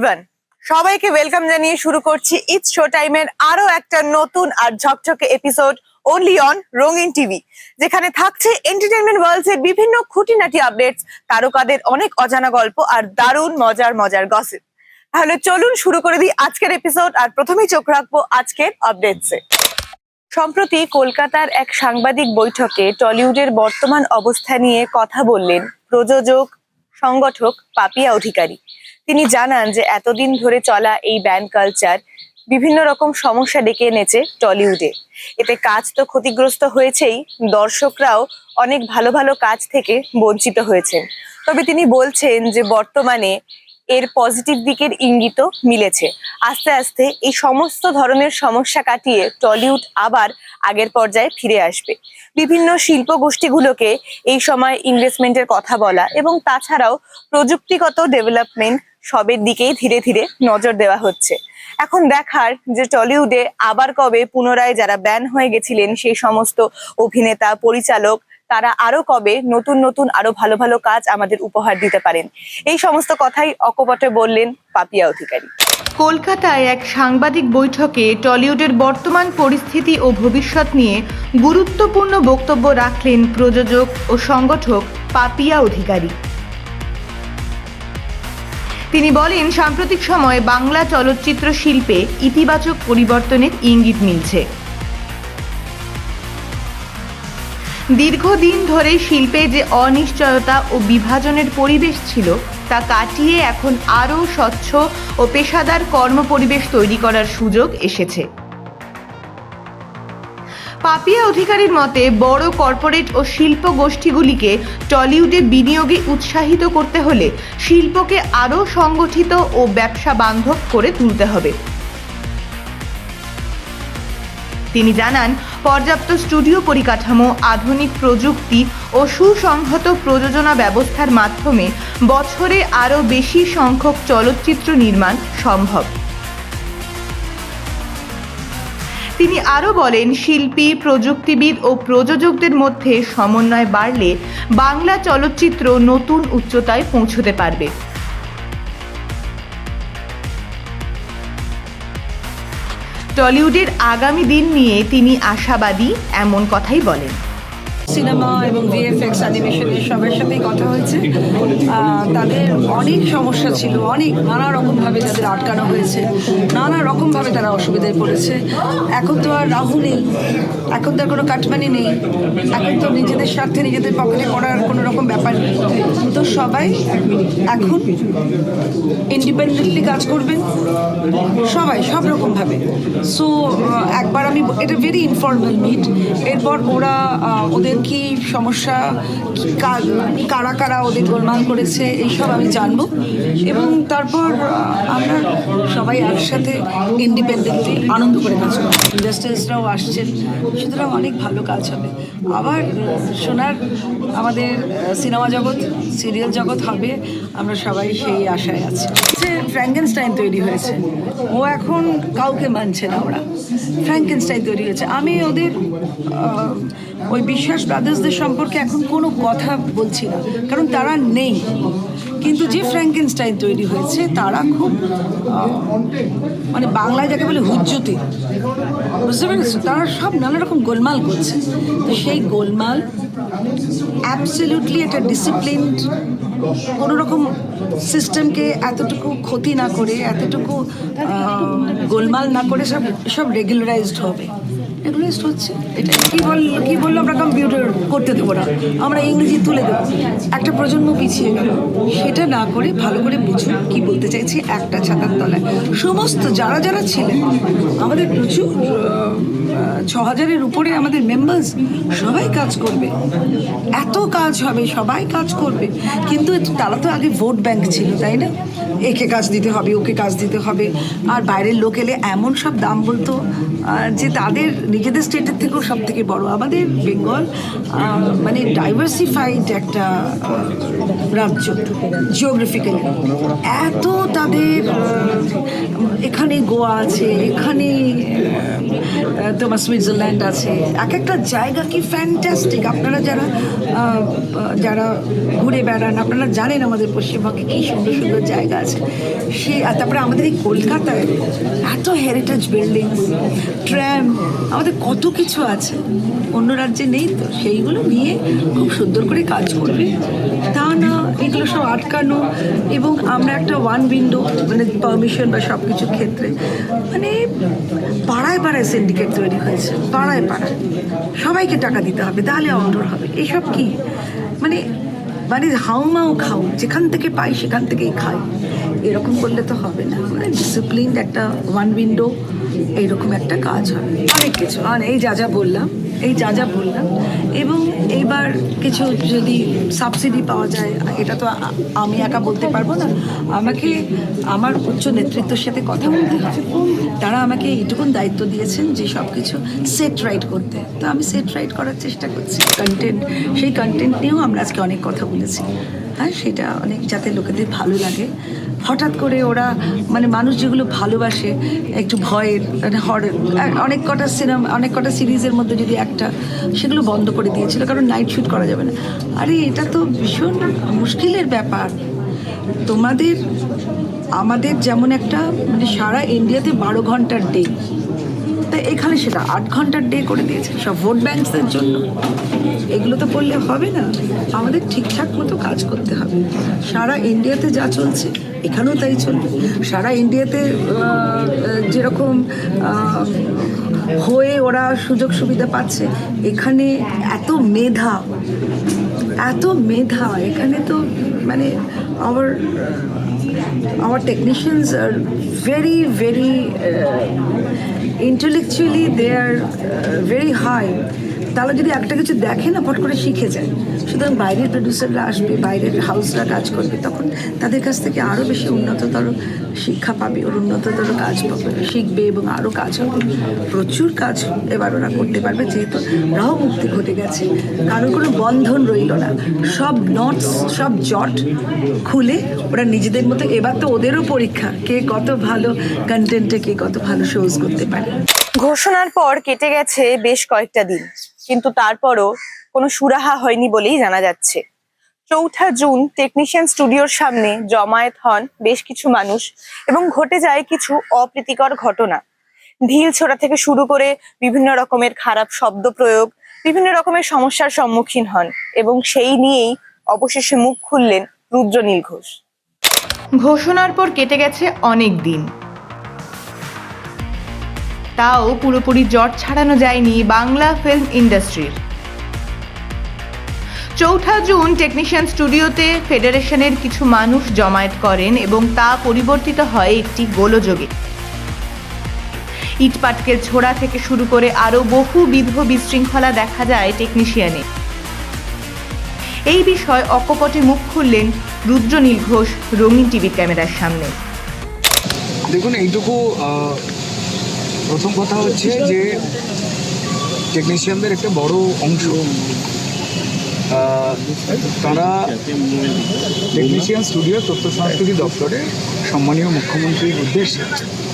Everyone, সবাইকে welcome জানিয়ে শুরু করছি ইটস শো টাইমের আরো একটা নতুন আর ঝকঝকে এপিসোড অনলি অন রঙিন টিভি, যেখানে থাকছে এন্টারটেইনমেন্ট ওয়ার্লডস এর বিভিন্ন খুঁটিনাটি আপডেটস, তারকাদের অনেক অজানা গল্প আর দারুণ মজার মজার গসিপ। তাহলে চলুন শুরু করে দিই আজকের এপিসোড। আর প্রথমেই চোখ রাখবো আজকের আপডেটসে। সম্প্রতি কলকাতার এক সাংবাদিক বৈঠকে টলিউডের বর্তমান অবস্থা নিয়ে কথা বললেন প্রযোজক সংগঠক পাপিয়া অধিকারী। তিনি জানান যে এতদিন ধরে চলা এই ব্যান কালচার বিভিন্ন রকম সমস্যা ডেকে এনেছে টলিউডে। এতে কাজ তো ক্ষতিগ্রস্ত হয়েছেই, দর্শকরাও অনেক ভালো ভালো কাজ থেকে বঞ্চিত হয়েছেন। তবে তিনি বলছেন যে বর্তমানে এর পজিটিভ দিকের ইঙ্গিতও মিলেছে। আস্তে আস্তে এই সমস্ত ধরনের সমস্যা কাটিয়ে টলিউড আবার আগের পর্যায়ে ফিরে আসবে। বিভিন্ন শিল্প গোষ্ঠীগুলোকে এই সময় ইনভেস্টমেন্টের কথা বলা এবং তাছাড়াও প্রযুক্তিগত ডেভেলপমেন্ট সবের দিকেই ধীরে ধীরে নজর দেওয়া হচ্ছে। এখন দেখার যে টলিউডে আবার কবে পুনরায় যারা ব্যান হয়ে গেছিলেন সেই সমস্ত অভিনেতা পরিচালক তারা আরো কবে নতুন নতুন আরো ভালো ভালো কাজ আমাদের উপহার দিতে পারেন। এই সমস্ত কথাই অকপটে বললেন পাপিয়া অধিকারী। কলকাতায় এক সাংবাদিক বৈঠকে টলিউডের বর্তমান পরিস্থিতি ও ভবিষ্যৎ নিয়ে গুরুত্বপূর্ণ বক্তব্য রাখলেন প্রযোজক ও সংগঠক পাপিয়া অধিকারী। তিনি বলেন, সাম্প্রতিক সময়ে বাংলা চলচ্চিত্র শিল্পে ইতিবাচক পরিবর্তনের ইঙ্গিত মিলছে। দীর্ঘদিন ধরে শিল্পে যে অনিশ্চয়তা ও বিভাজনের পরিবেশ ছিল তা কাটিয়ে এখন আরও স্বচ্ছ ও পেশাদার কর্মপরিবেশ তৈরি করার সুযোগ এসেছে। পাপিয়া অধিকারীর মতে বড় কর্পোরেট ও শিল্প গোষ্ঠীগুলিকে টলিউডে বিনিয়োগে উৎসাহিত করতে হলে শিল্পকে আরও সংগঠিত ও ব্যবসা বান্ধব করে তুলতে হবে। তিনি জানান, পর্যাপ্ত স্টুডিও পরিকাঠামো, আধুনিক প্রযুক্তি ও সুসংহত প্রযোজনা ব্যবস্থার মাধ্যমে বছরে আরও বেশি সংখ্যক চলচ্চিত্র নির্মাণ সম্ভব। তিনি আরও বলেন, শিল্পী, প্রযুক্তিবিদ ও প্রযোজকদের মধ্যে সমন্বয় বাড়লে বাংলা চলচ্চিত্র নতুন উচ্চতায় পৌঁছতে পারবে। টলিউডের আগামী দিন নিয়ে তিনি আশাবাদী, এমন কথাই বলেন। সিনেমা এবং ভিএফএক্স অ্যানিমেশনের সবার সাথেই কথা হয়েছে। তাদের অনেক সমস্যা ছিল, নানা রকমভাবে তাদের আটকানো হয়েছে, নানা রকমভাবে তারা অসুবিধায় পড়েছে। এখন তো আর রাহু নেই, এখন তো আর কোনো কাটমানি নেই, এখন তো নিজেদের স্বার্থে নিজেদের পকেটে করার কোনো রকম ব্যাপার নেই। তো সবাই এখন ইন্ডিপেন্ডেন্টলি কাজ করবেন, সবাই সব রকমভাবে। সো একবার আমি, এটা ভেরি ইনফর্মাল মিট, এরপর ওরা ওদের কি সমস্যা, কারা কারা ওদের গোলমাল করেছে এইসব আমি জানবো, এবং তারপর আমরা সবাই একসাথে ইন্ডিপেন্ডেন্টলি আনন্দ করে কাজ করবো। ইন্ডাস্ট্রিজরাও আসছেন, সুতরাং অনেক ভালো কাজ হবে। আবার শোনার আমাদের সিনেমা জগৎ, সিরিয়াল জগৎ হবে, আমরা সবাই সেই আশায় আছি। ফ্র্যাঙ্কেনস্টাইন তৈরি হয়েছে, ও এখন কাউকে মানছে না। ওরা ফ্র্যাঙ্কেনস্টাইন তৈরি হয়েছে। আমি ওদের ওই বিশ্বাস ব্রাদার্সদের সম্পর্কে এখন কোনো কথা বলছি না, কারণ তারা নেই। কিন্তু যে ফ্র্যাঙ্কেনস্টাইন তৈরি হয়েছে তারা খুব মানে বাংলায় যাকে বলে হুজ্জুতি, বুঝতে পেরেছো? তারা সব নানা রকম গোলমাল করছে। তো সেই গোলমাল অ্যাবসলিউটলি একটা ডিসিপ্লিনড, কোনো রকম সিস্টেমকে এতটুকু ক্ষতি না করে, এতটুকু গোলমাল না করে সব রেগুলারাইজড হবে। রেগুলারাইজড হচ্ছে। এটা কি বললো, আমরা কম্পিউটার করতে দেবো না, আমরা ইংরেজি তুলে দেবো, একটা প্রজন্ম পিছিয়ে গেল। সেটা না করে ভালো করে বুঝুন কি বলতে চাইছি। একটা ছাতার তলায় সমস্ত যারা যারা ছিলেন, আমাদের প্রচুর 6000-এর উপরে আমাদের মেম্বার্স, সবাই কাজ করবে, এত কাজ হবে, সবাই কাজ করবে। কিন্তু তারা তো আগে ভোট ব্যাংক ছিল, তাই না? একে কাজ দিতে হবে, ওকে কাজ দিতে হবে, আর বাইরের লোক এলে এমন সব দাম বলতো যে তাদের নিজেদের স্টেটের থেকেও সব থেকে বড়। আমাদের বেঙ্গল মানে ডাইভার্সিফাইড একটা রাজ্য জিওগ্রাফিক্যালি। এত তাদের এখানে গোয়া আছে, এখানে তোমার সুইজারল্যান্ড আছে, এক একটা জায়গা কি ফ্যান্টাস্টিক। আপনারা যারা ঘুরে বেড়ান আপনারা জানেন আমাদের পশ্চিমবঙ্গে কী সুন্দর সুন্দর জায়গা আছে। আর তারপরে আমাদের এই কলকাতায় এত হেরিটেজ বিল্ডিং, ট্র্যাম, আমাদের কত কিছু আছে, অন্য রাজ্যে নেই। তো সেইগুলো নিয়ে খুব সুন্দর করে কাজ করবে, তা না এগুলো সব আটকানো। এবং আমরা একটা ওয়ান উইন্ডো মানে পারমিশন বা সব কিছুর ক্ষেত্রে মানে পাড়ায় পাড়ায় সিন্ডিকেট তৈরি হয়েছে, পাড়ায় পাড়ায় সবাইকে টাকা দিতে হবে, তাহলে আউটডোর হবে। এসব কি মানে মানে হাউমাও খাও, যেখান থেকে পাই সেখান থেকেই খাই, এরকম করলে তো হবে না। মানে ডিসিপ্লিনড একটা ওয়ান উইন্ডো এইরকম একটা কাজ হবে, অনেক কিছু। আর এই যা বললাম এবং এইবার কিছু যদি সাবসিডি পাওয়া যায়, এটা তো আমি একা বলতে পারবো না, আমাকে আমার উচ্চ নেতৃত্বের সাথে কথা বলতে হবে। তারা আমাকে এইটুকুন দায়িত্ব দিয়েছেন যে সব কিছু সেট রাইট করতে, তো আমি সেট রাইট করার চেষ্টা করছি। সেই কন্টেন্ট নিয়েও আমরা আজকে অনেক কথা বলেছি। হ্যাঁ, সেটা অনেক যাতে লোকেদের ভালো লাগে। হঠাৎ করে ওরা মানে মানুষ যেগুলো ভালোবাসে একটু ভয়ের অনেক কটা সিরিজের মধ্যে যদি একটা সেগুলো বন্ধ করে দিয়েছিল, কারণ নাইট শ্যুট করা যাবে না। আরে এটা তো ভীষণ মুশকিলের ব্যাপার। আমাদের যেমন একটা মানে সারা ইন্ডিয়াতে 12 ঘন্টার ডে, তাই এখানে সেটা 8 ঘন্টার ডে করে দিয়েছে সব ভোট ব্যাংকসের জন্য। এগুলো তো করলে হবে না, আমাদের ঠিকঠাক মতো কাজ করতে হবে। সারা ইন্ডিয়াতে যা চলছে এখানেও তাই চলবে। সারা ইন্ডিয়াতে যেরকম হয়ে ওরা সুযোগ সুবিধা পাচ্ছে, এখানে এত মেধা এখানে তো মানে our technicians are very intellectually they are very high. তারা যদি একটা কিছু দেখে না ফট করে শিখে যায়। সুতরাং বাইরের প্রডিউসাররা আসবে, বাইরের হাউসরা কাজ করবে, তখন তাদের কাছ থেকে আরও বেশি উন্নততর শিক্ষা পাবে, ওর উন্নততর কাজ পাবে, শিখবে এবং আরও কাজ হবে। প্রচুর কাজ এবার ওরা করতে পারবে, যেহেতু রাহ মুক্তি ঘটে গেছে, কারোর কোনো বন্ধন রইল না। সব নটস, সব জট খুলে ওরা নিজেদের মতো, এবার তো ওদেরও পরীক্ষা কে কত ভালো কন্টেন্টে, কে কত ভালো শোজ করতে পারে। ঘোষণার পর কেটে গেছে বেশ কয়েকটা দিন, কিন্তু তারপরও কোনো সুরাহা হয়নি বলেই জানা যাচ্ছে। 4 জুন টেকনিশিয়ান স্টুডিওর সামনে জমায়েত হন বেশ কিছু মানুষ এবং ঘটে যায় কিছু অপ্রীতিকর ঘটনা। ঢিল ছোড়া থেকে শুরু করে বিভিন্ন রকমের খারাপ শব্দ প্রয়োগ, বিভিন্ন রকমের সমস্যার সম্মুখীন হন এবং সেই নিয়েই অবশেষে মুখ খুললেন রুদ্রনীল ঘোষ। ঘোষণার পর কেটে গেছে অনেক দিন, তাও পুরোপুরি জট ছাড়ানো যায়নি বাংলা ফিল্ম ইন্ডাস্ট্রির। 4 জুন টেকনিশিয়ান স্টুডিওতে ফেডারেশনের কিছু মানুষ জমায়েত করেন এবং তা পরিবর্তিত হয় একটি গোলযোগে। ইটপাটকেল ছোড়া থেকে শুরু করে আরও বহুবিধ বিশৃঙ্খলা দেখা যায় টেকনিশিয়ানে। এই বিষয়ে অকপটে মুখ খুললেন রুদ্রনীল ঘোষ রঙিন টিভির ক্যামেরার সামনে। দেখুন, এইটুকু প্রথম কথা হচ্ছে যে টেকনিশিয়ানদের একটা বড় অংশ তারা টেকনিশিয়ান স্টুডিও তথ্য সংস্কৃতি দপ্তরে সম্মানীয় মুখ্যমন্ত্রীর উদ্দেশ্যে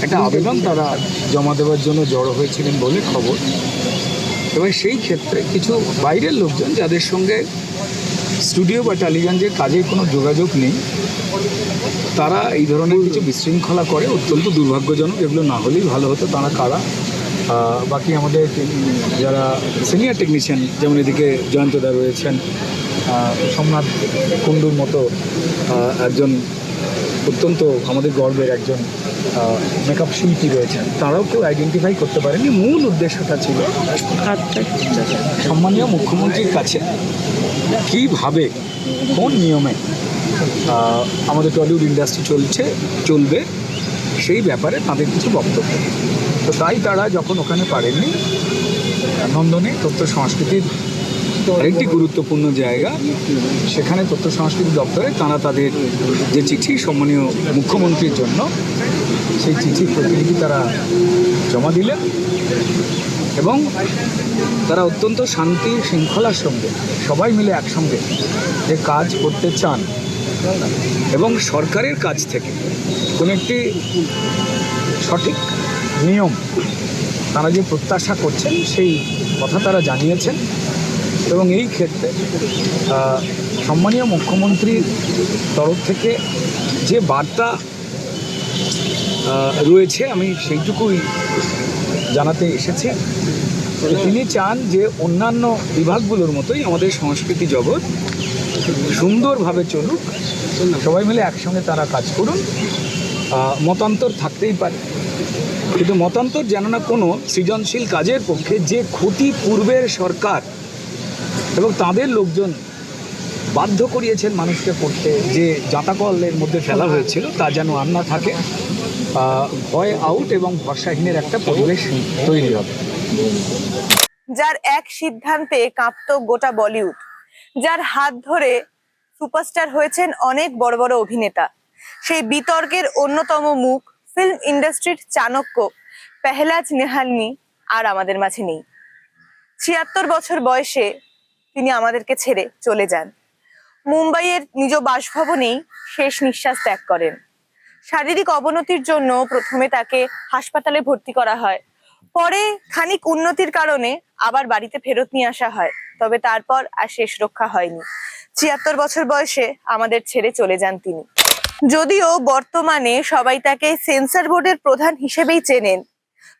একটা আবেদন তারা জমা দেওয়ার জন্য জড়ো হয়েছিলেন বলে খবর। এবার সেই ক্ষেত্রে কিছু বাইরের লোকজন যাদের সঙ্গে স্টুডিও বা টালিগঞ্জের কাজে কোনো যোগাযোগ নেই, তারা এই ধরনের কিছু বিশৃঙ্খলা করে, অত্যন্ত দুর্ভাগ্যজনক। এগুলো না হলেই ভালো হতো। তারা কারা? বাকি আমাদের যারা সিনিয়র টেকনিশিয়ান, যেমন এদিকে জয়ন্তদা রয়েছেন, সোমনাথ কুণ্ডুর মতো একজন অত্যন্ত আমাদের গর্বের একজন মেকআপ শিল্পী রয়েছেন, তারাও কেউ আইডেন্টিফাই করতে পারেনি। মূল উদ্দেশ্যটা ছিল সম্মানীয় মুখ্যমন্ত্রীর কাছে কীভাবে, কোন নিয়মে আমাদের টলিউড ইন্ডাস্ট্রি চলবে সেই ব্যাপারে তাদের কিছু বক্তব্য। তো তাই তারা যখন ওখানে পারেননি, নন্দনে তথ্য সংস্কৃতির আরেকটি গুরুত্বপূর্ণ জায়গা, সেখানে তথ্য সংস্কৃতি দপ্তরে তারা তাদের যে চিঠি সম্মানীয় মুখ্যমন্ত্রীর জন্য, সেই চিঠির প্রতিলিপি তারা জমা দিলেন এবং তারা অত্যন্ত শান্তি শৃঙ্খলার সঙ্গে সবাই মিলে একসঙ্গে যে কাজ করতে চান এবং সরকারের কাছ থেকে কোনো একটি সঠিক নিয়ম তারা যে প্রত্যাশা করছেন সেই কথা তারা জানিয়েছেন এবং এই ক্ষেত্রে সম্মানীয় মুখ্যমন্ত্রীর তরফ থেকে যে বার্তা রয়েছে আমি সেইটুকুই জানাতে এসেছি। তিনি চান যে অন্যান্য বিভাগগুলোর মতোই আমাদের সংস্কৃতি জগৎ সুন্দরভাবে চলুক, সবাই মিলে একসঙ্গে তারা কাজ করুন। মতান্তর থাকতেই পারে, কিন্তু মতান্তর যেন না কোনো সৃজনশীল কাজের পক্ষে যে ক্ষতি পূর্বের সরকার এবং তাদের লোকজন বাধ্য করিয়েছেন মানুষকে করতে, যে জাঁতাকলের মধ্যে ফেলা হয়েছিল তা যেন আর না থাকে। ভয় আউট এবং ভরসাহীনের একটা পরিবেশ তৈরি হবে। যার এক সিদ্ধান্তে কাঁপতো গোটা বলিউড, যার হাত ধরে সুপারস্টার হয়েছেন অনেক বড় বড় অভিনেতা, সেই বিতর্কের অন্যতম মুখ ফিল্ম ইন্ডাস্ট্রির চাণক্য পেহলাজ নিহালনি আর আমাদের মাঝে নেই। ৭৬ বছর বয়সে তিনি আমাদেরকে ছেড়ে চলে যান। মুম্বাইয়ের নিজ বাসভবনেই শেষ নিঃশ্বাস ত্যাগ করেন। শারীরিক অবনতির জন্য প্রথমে তাকে হাসপাতালে ভর্তি করা হয়, পরে খানিক উন্নতির কারণে আবার বাড়িতে ফেরত নিয়ে আসা হয়, তবে তারপর আর শেষ রক্ষা হয়নি। ৭৬ বছর বয়সে আমাদের ছেড়ে চলে যান তিনি। যদিও বর্তমানে সবাই তাকে সেন্সর বোর্ডের প্রধান হিসেবেই চেনেন,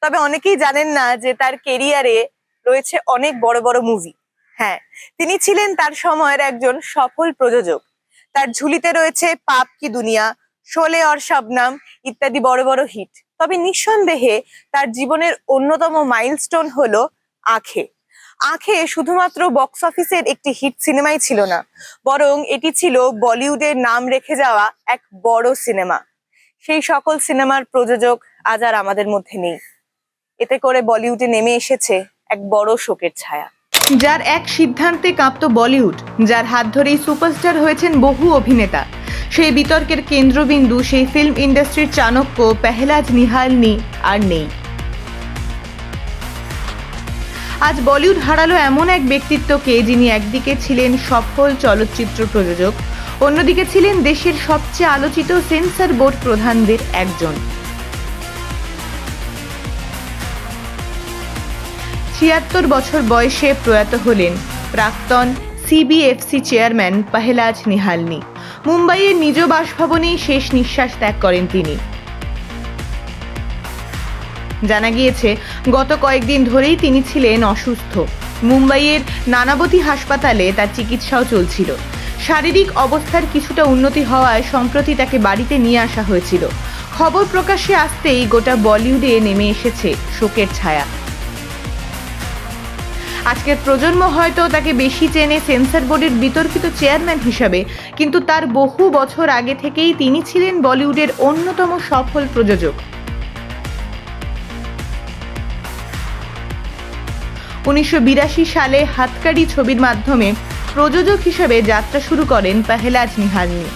তবে অনেকেই জানেন না যে তার কেরিয়ারে রয়েছে অনেক বড় বড় মুভি। হ্যাঁ, তিনি ছিলেন তার সময়ের একজন সফল প্রযোজক। তার ঝুলিতে রয়েছে পাপ কি দুনিয়া, শোলে और শবনম ইত্যাদি বড় বড় হিট। তবে নিঃসন্দেহে তার জীবনের অন্যতম মাইলস্টোন হলো আঁখে। আঁখে শুধুমাত্র বক্স অফিসের একটি হিট সিনেমাই ছিল না, বরং এটি ছিল বলিউডের নাম রেখে যাওয়া এক বড় সিনেমা। সেই সকল সিনেমার প্রযোজক আজ আর আমাদের মধ্যে নেই। এতে করে বলিউডে নেমে এসেছে এক বড় শোকের ছায়া। যার এক সিদ্ধান্তে কাঁপতো বলিউড, যার হাত ধরেই সুপারস্টার হয়েছেন বহু অভিনেতা, সেই বিতর্কের কেন্দ্রবিন্দু সেই ফিল্ম ইন্ডাস্ট্রির চাণক্য পেহলাজ নিহালনি আর নেই। আজ বলিউড হারালো এমন এক ব্যক্তিত্বকে, যিনি একদিকে ছিলেন সফল চলচ্চিত্র প্রযোজক, অন্যদিকে ছিলেন দেশের সবচেয়ে আলোচিত সেন্সর বোর্ড প্রধানদের একজন। ৭৬ বছর বয়সে প্রয়াত হলেন প্রাক্তন সিবিএফসি চেয়ারম্যান পেহলাজ নিহালনি। মুম্বাইয়ের নিজ বাসভবনেই শেষ নিঃশ্বাস ত্যাগ করেন তিনি। জানা গিয়েছে গত কয়েকদিন ধরেই তিনি ছিলেন অসুস্থ। মুম্বাইয়ের নানাবতী হাসপাতালে তার চিকিৎসাও চলছিল। শারীরিক অবস্থার কিছুটা উন্নতি হওয়ায় সম্প্রতি তাকে বাড়িতে নিয়ে আসা হয়েছিল। খবর প্রকাশ্যে আসতেই গোটা বলিউডে নেমে এসেছে শোকের ছায়া। আজকের প্রজন্ম হয়তো তাকে বেশি চেনে সেন্সর বোর্ডের বিতর্কিত চেয়ারম্যান হিসাবে, কিন্তু তার বহু বছর আগে থেকেই তিনি ছিলেন বলিউডের অন্যতম সফল প্রযোজক। ১৯৮২ সালে হাতকাড়ি ছবির মাধ্যমে প্রযোজক হিসেবে যাত্রা শুরু করেন পেহলাজ নিহালনি।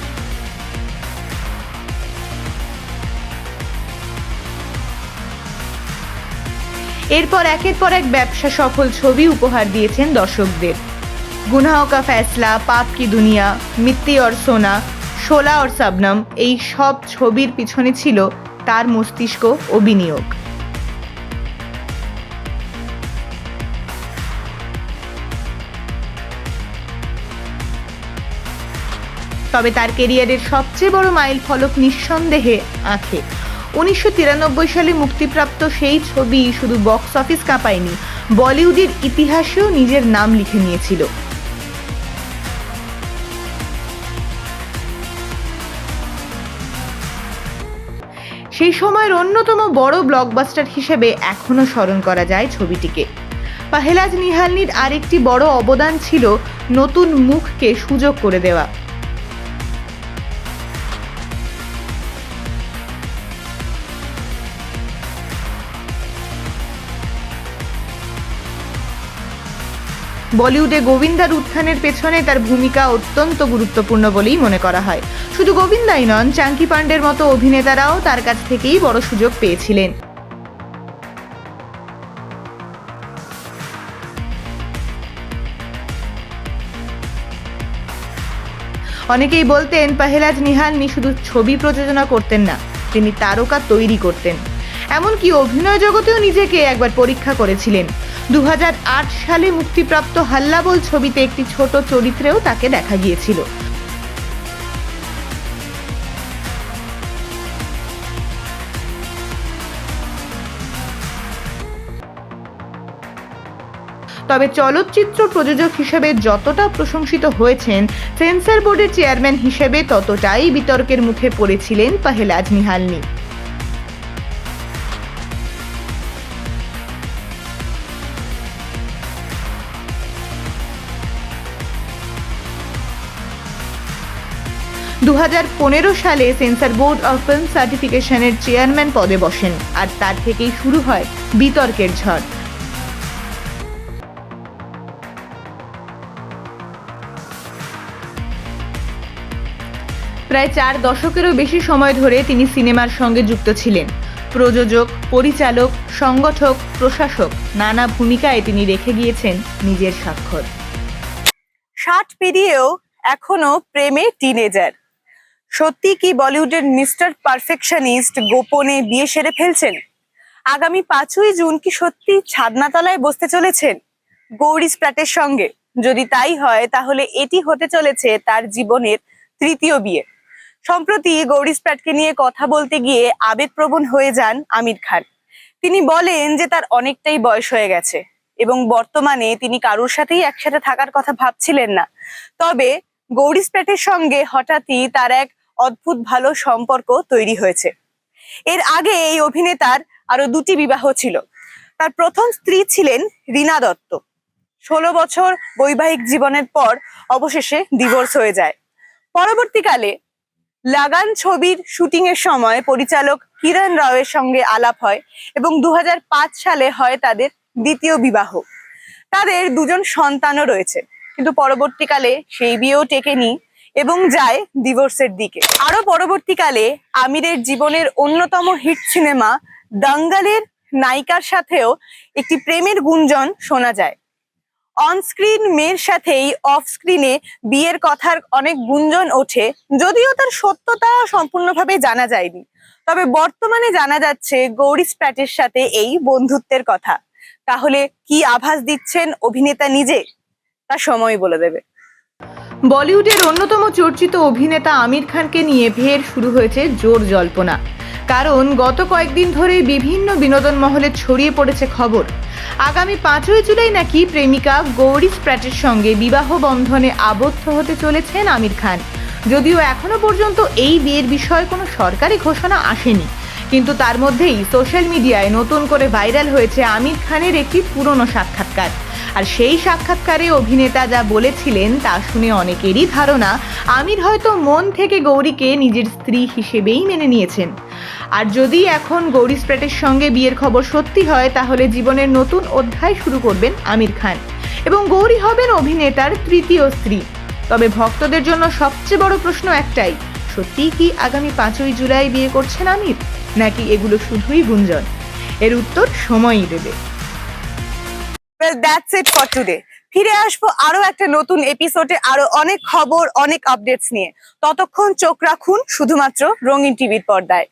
এরপর একের পর এক ব্যবসা সফল ছবি উপহার দিয়েছেন দর্শকদের। গুনাহ কা ফैसला, পাপ কি দুনিয়া, মিত্তি और সোনা, শোলা और শবনম, এই সব ছবির পিছনে ছিল তার মস্তিষ্ক ও বিনিয়োগ। তবে তার কেরিয়ারের সবচেয়ে বড় মাইল ফলক নিঃসন্দেহে আঁখে। ১৯৯৩ সালে মুক্তিপ্রাপ্ত সেই ছবি শুধু বক্স অফিস কাঁপায়নি, বলিউডের ইতিহাসেও নিজের নাম লিখে নিয়েছিল। সেই সময়ের অন্যতম বড় ব্লকবাস্টার হিসেবে এখনো স্মরণ করা যায় ছবিটিকে। পেহলাজ নিহালনির আরেকটি বড় অবদান ছিল নতুন মুখকে সুযোগ করে দেওয়া। বলিউডে গোবিন্দার উত্থানের পেছনে তার ভূমিকা অত্যন্ত গুরুত্বপূর্ণ বলেই মনে করা হয়। শুধু গোবিন্দাই নন, চাঙ্কি পান্ডের মতো অভিনেতারাও তার কাছ থেকেই বড় সুযোগ পেয়েছিলেন। অনেকেই বলতেন পেহলাজ নিহালনি শুধু ছবি প্রযোজনা করতেন না, তিনি তারকা তৈরি করতেন। এমনকি অভিনয় জগতেও নিজেকে একবার পরীক্ষা করেছিলেন। 2008 সালে মুক্তিপ্রাপ্ত হাল্লা বল ছবিতে একটি ছোট চরিত্রেও তাকে দেখা গিয়েছিল। তবে চলচ্চিত্র প্রযোজক হিসেবে যতটা প্রশংসিত হয়েছেন, সেন্সর বোর্ডের চেয়ারম্যান হিসেবে ততটাই বিতর্কের মুখে পড়েছিলেন পহেলাজ নিহালনি। দু 2015 সালে সেন্সর বোর্ড অফ ফিল্ম সার্টিফিকেশনের চেয়ারম্যান পদে বসেন, আর তার থেকেই শুরু হয় বিতর্কের ঝড়। প্রায় 4 দশকেরও বেশি সময় ধরে তিনি সিনেমার সঙ্গে যুক্ত ছিলেন। প্রযোজক, পরিচালক, সংগঠক, প্রশাসক, নানা ভূমিকায় তিনি রেখে গিয়েছেন নিজের স্বাক্ষর। 60 পেরিয়েও এখনো প্রেমে টিনেজার। সত্যি কি বলিউডের মিস্টার পারফেকশনিস্ট গোপনে বিয়ে সেরে ফেলছেন? আগামী 5ই জুন কি সত্যি ছাদনাতলায় বসতে চলেছেন গৌরী স্প্র্যাটের সঙ্গে? যদি তাই হয় তাহলে এটি হতে চলেছে তার জীবনের 3য় বিয়ে। সম্প্রতি গৌরী স্প্র্যাটকে নিয়ে কথা বলতে গিয়ে আবেগপ্রবণ হয়ে যান আমির খান। তিনি বলেন যে তার অনেকটাই বয়স হয়ে গেছে এবং বর্তমানে তিনি কারোর সাথেই একসাথে থাকার কথা ভাবছিলেন না। তবে গৌরী স্প্র্যাটের সঙ্গে হঠাৎই তার এক অদ্ভুত ভালো সম্পর্ক তৈরি হয়েছে। এর আগে এই অভিনেতার আরো 2টি বিবাহ ছিল। তার প্রথম স্ত্রী ছিলেন রীনা দত্ত। 16 বছর বৈবাহিক জীবনের পর অবশেষে ডিভোর্স হয়ে যায়। পরবর্তীকালে লাগান ছবির শুটিং এর সময় পরিচালক কিরণ রাওয়ের সঙ্গে আলাপ হয় এবং 2005 সালে হয় তাদের 2য় বিবাহ। তাদের 2জন সন্তানও রয়েছে, কিন্তু পরবর্তীকালে সেই বিয়েও টেকেনি এবং যায় ডিভোর্সের দিকে। আরো পরবর্তীকালে আমিরের জীবনের অন্যতম হিট সিনেমা দাঙ্গালের নায়িকার সাথেও একটি প্রেমের গুঞ্জন শোনা যায়। অন স্ক্রিন মেয়ের সাথেই অফ স্ক্রিনে বিয়ের কথার অনেক গুঞ্জন ওঠে, যদিও তার সত্যতা সম্পূর্ণভাবে জানা যায়নি। তবে বর্তমানে জানা যাচ্ছে গৌরী স্প্র্যাটের সাথে এই বন্ধুত্বের কথা। তাহলে কি আভাস দিচ্ছেন অভিনেতা নিজে, তা সময় বলে দেবে। বলিউডের অন্যতম চর্চিত অভিনেতা আমির খানকে নিয়ে ফের শুরু হয়েছে জোর জল্পনা। কারণ গত কয়েকদিন ধরে বিভিন্ন বিনোদন মহলে ছড়িয়ে পড়েছে খবর, আগামী 5ই জুলাই নাকি প্রেমিকা গৌরী স্প্র্যাটের সঙ্গে বিবাহ বন্ধনে আবদ্ধ হতে চলেছেন আমির খান। যদিও এখনো পর্যন্ত এই বিয়ের বিষয়ে কোনো সরকারি ঘোষণা আসেনি, কিন্তু তার মধ্যেই সোশ্যাল মিডিয়ায় নতুন করে ভাইরাল হয়েছে আমির খানের একটি পুরনো সাক্ষাৎকার। আর সেই সাক্ষাৎকারে অভিনেতা যা বলেছিলেন তা শুনে অনেকেরই ধারণা আমির হয়তো মন থেকে গৌরীকে নিজের স্ত্রী হিসেবেই মেনে নিয়েছেন। আর যদি এখন গৌরী স্প্র্যাটের সঙ্গে বিয়ের খবর সত্যি হয়, তাহলে জীবনের নতুন অধ্যায় শুরু করবেন আমির খান এবং গৌরী হবেন অভিনেতার 3য় স্ত্রী। তবে ভক্তদের জন্য সবচেয়ে বড় প্রশ্ন একটাই, সত্যিই কি আগামী 5ই জুলাই বিয়ে করছেন আমির, নাকি এগুলো শুধুই গুঞ্জন? এর উত্তর সময়ই দেবে। Well, that's it for today. ফিরে আসবো আরো একটা নতুন এপিসোডে আরো অনেক খবর, অনেক আপডেটস নিয়ে। ততক্ষণ চোখ রাখুন শুধুমাত্র রঙিন টিভির পর্দায়।